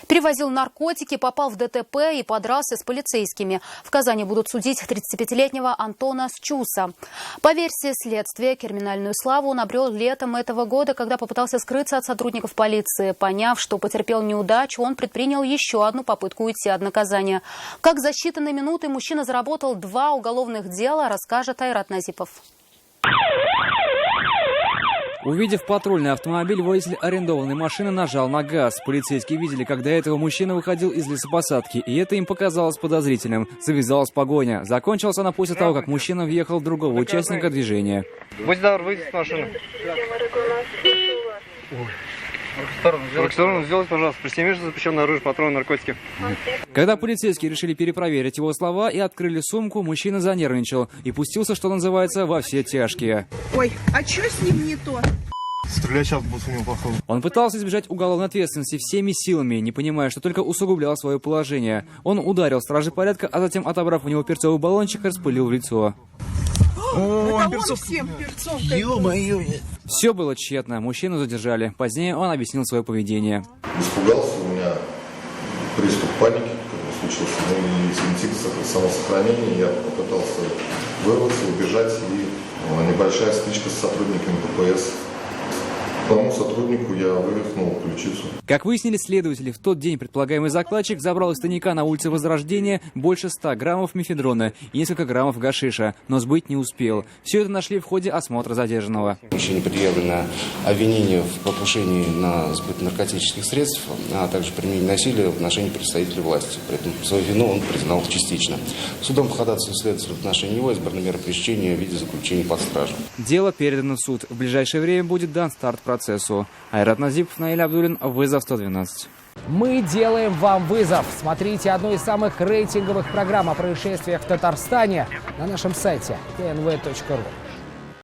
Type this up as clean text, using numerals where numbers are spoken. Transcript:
Перевозил наркотики, попал в ДТП и подрался с полицейскими. В Казани будут судить 35-летнего Антона Счуса. По версии следствия, криминальную славу он обрел летом этого года, когда попытался скрыться от сотрудников полиции. Поняв, что потерпел неудачу, он предпринял еще одну попытку уйти от наказания. Как за считанные минуты мужчина заработал 2 уголовных дела, расскажет Айрат Назипов. Увидев патрульный автомобиль, водитель арендованной машины нажал на газ. Полицейские видели, как до этого мужчина выходил из лесопосадки, и это им показалось подозрительным. Завязалась погоня. Закончилась она после того, как мужчина въехал в другого участника движения. Будь здоров, выйди с машины. В сторону сделать, пожалуйста. Пристегните запрещенное оружие, патроны, наркотики. Когда полицейские решили перепроверить его слова и открыли сумку, мужчина занервничал и пустился, что называется, во все тяжкие. Ой, а что с ним не то? Стрелять сейчас будет у него походу. Он пытался избежать уголовной ответственности всеми силами, не понимая, что только усугублял свое положение. Он ударил стражей порядка, а затем, отобрав у него перцовый баллончик, распылил в лицо. Ё-моё. Все было тщетно. Мужчину задержали. Позднее он объяснил свое поведение. Испугался, у меня приступ паники, который случился, и инстинкт самосохранения. Я попытался вырваться, убежать, и небольшая стычка с сотрудниками ДПС. Тому сотруднику я вывихнул ключицу. Как выяснили следователи, в тот день предполагаемый закладчик забрал из тайника на улице Возрождения больше 100 граммов мефедрона и несколько граммов гашиша, но сбыть не успел. Все это нашли в ходе осмотра задержанного. Еще не предъявлено обвинение в покушении на сбыт наркотических средств, а также применение насилия в отношении представителей власти. При этом свою вину он признал частично. Судом по ходатайству следователя в отношении него избрана мера пресечения в виде заключения под стражу. Дело передано в суд. В ближайшее время будет дан старт процессу. Айрат Назипов, Наиль Абдуллин, вызов 112. Мы делаем вам вызов. Смотрите одну из самых рейтинговых программ о происшествиях в Татарстане на нашем сайте tnv.ru.